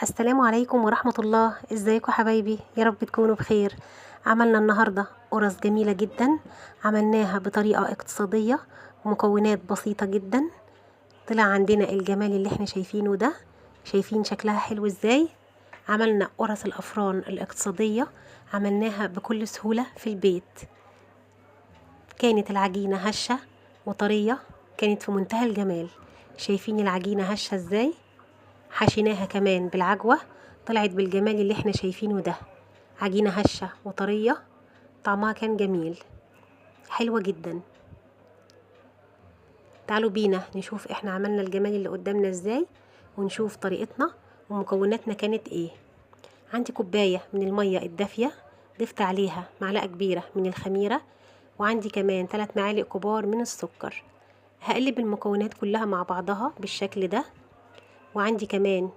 السلام عليكم ورحمة الله. ازيكم حبايبي؟ يا رب تكونوا بخير. عملنا النهاردة قرص جميلة جدا، عملناها بطريقة اقتصادية ومكونات بسيطة جدا. طلع عندنا الجمال اللي احنا شايفينه ده. شايفين شكلها حلو ازاي؟ عملنا قرص الأفران الاقتصادية، عملناها بكل سهولة في البيت. كانت العجينة هشة وطرية، كانت في منتهى الجمال. شايفين العجينة هشة ازاي؟ حشيناها كمان بالعجوة، طلعت بالجمال اللي احنا شايفينه ده. عجينة هشة وطرية، طعمها كان جميل، حلوة جدا. تعالوا بينا نشوف احنا عملنا الجمال اللي قدامنا ازاي، ونشوف طريقتنا ومكوناتنا كانت ايه. عندي كوباية من المية الدافية، ضفت عليها معلقة كبيرة من الخميرة، وعندي كمان 3 معالق كبار من السكر. هقلب المكونات كلها مع بعضها بالشكل ده. وعندي كمان